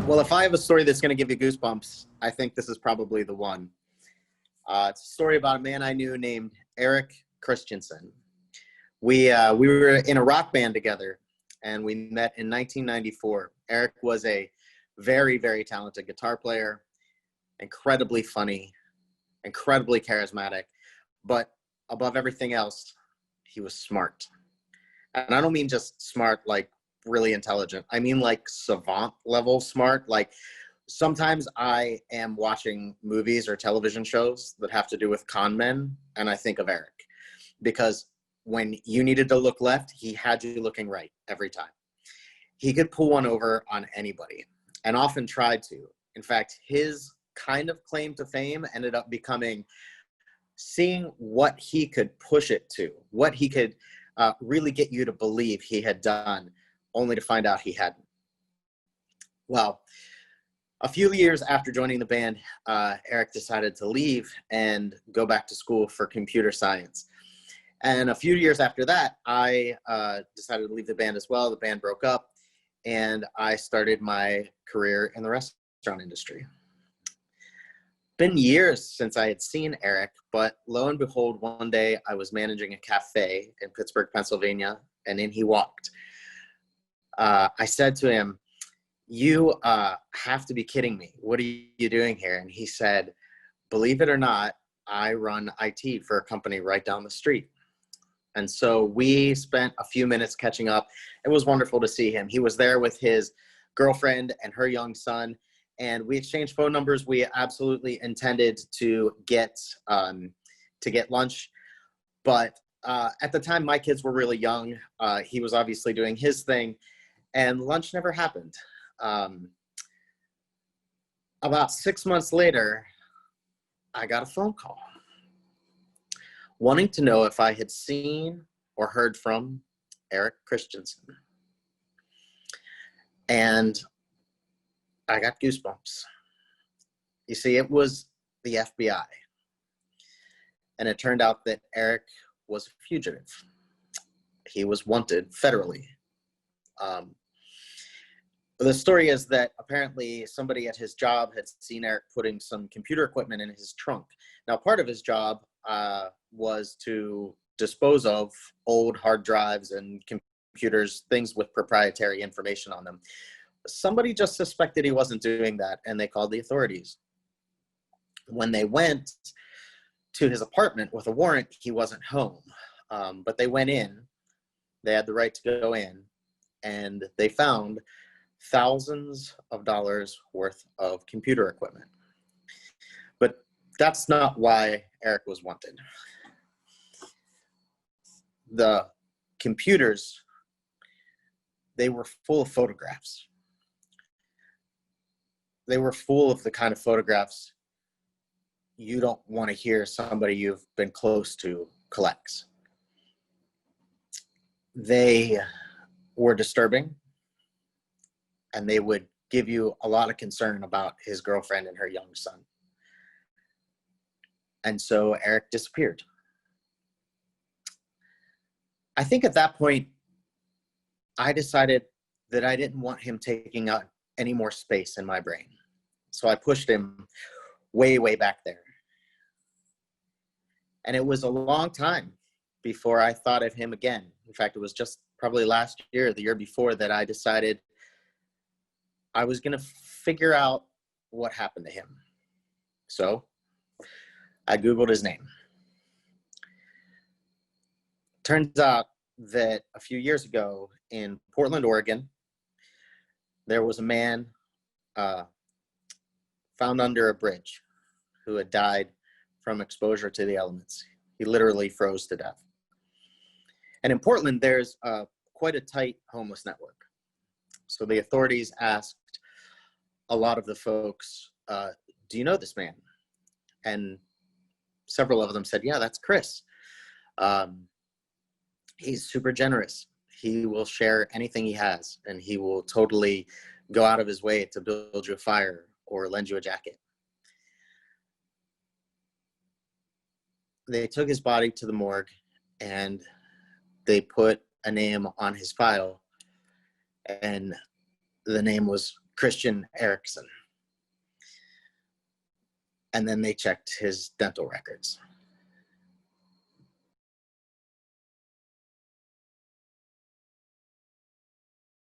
Well, if I have a story that's going to give you goosebumps, I think this is probably the one. It's a story about a man I knew named Eric Christensen. We were in a rock band together, and we met in 1994. Eric was a very, very talented guitar player, incredibly funny, incredibly charismatic, but above everything else, he was smart. And I don't mean just smart like really intelligent. I mean like savant level smart. Like sometimes I am watching movies or television shows that have to do with con men, and I think of Eric, because when you needed to look left, he had you looking right every time. He could pull one over on anybody, and often tried to. In fact, his kind of claim to fame ended up becoming seeing what he could push it to, what he could really get you to believe he had done, only to find out he hadn't. Well, a few years after joining the band, Eric decided to leave and go back to school for computer science. And a few years after that, I decided to leave the band as well. The band broke up, and I started my career in the restaurant industry. Been years since I had seen Eric, but lo and behold, one day I was managing a cafe in Pittsburgh, Pennsylvania, and in he walked. I said to him, "You have to be kidding me. What are you doing here?" And he said, "Believe it or not, I run IT for a company right down the street." And so we spent a few minutes catching up. It was wonderful to see him. He was there with his girlfriend and her young son, and we exchanged phone numbers. We absolutely intended to get lunch, but at the time my kids were really young. He was obviously doing his thing, and lunch never happened. About 6 months later, I got a phone call wanting to know if I had seen or heard from Eric Christensen. And I got goosebumps. You see, it was the FBI. And it turned out that Eric was a fugitive. He was wanted federally. The story is that apparently somebody at his job had seen Eric putting some computer equipment in his trunk. Now, part of his job was to dispose of old hard drives and computers, things with proprietary information on them. Somebody just suspected he wasn't doing that, and they called the authorities. When they went to his apartment with a warrant, he wasn't home. But they went in. They had the right to go in, and they found thousands of dollars worth of computer equipment. But that's not why Eric was wanted. The computers, they were full of photographs. They were full of the kind of photographs you don't want to hear somebody you've been close to collects. They were disturbing, and they would give you a lot of concern about his girlfriend and her young son. And so Eric disappeared. I think at that point, I decided that I didn't want him taking up any more space in my brain. So I pushed him way, way back there. And it was a long time before I thought of him again. In fact, it was just probably last year, the year before, that I decided I was going to figure out what happened to him. So I Googled his name. Turns out that a few years ago in Portland, Oregon, there was a man found under a bridge who had died from exposure to the elements. He literally froze to death. And in Portland, there's quite a tight homeless network. So the authorities asked a lot of the folks, do you know this man? And several of them said, yeah, that's Chris. He's super generous. He will share anything he has, and he will totally go out of his way to build you a fire or lend you a jacket. They took his body to the morgue, and they put a name on his file, and the name was Christian Erickson. And then they checked his dental records.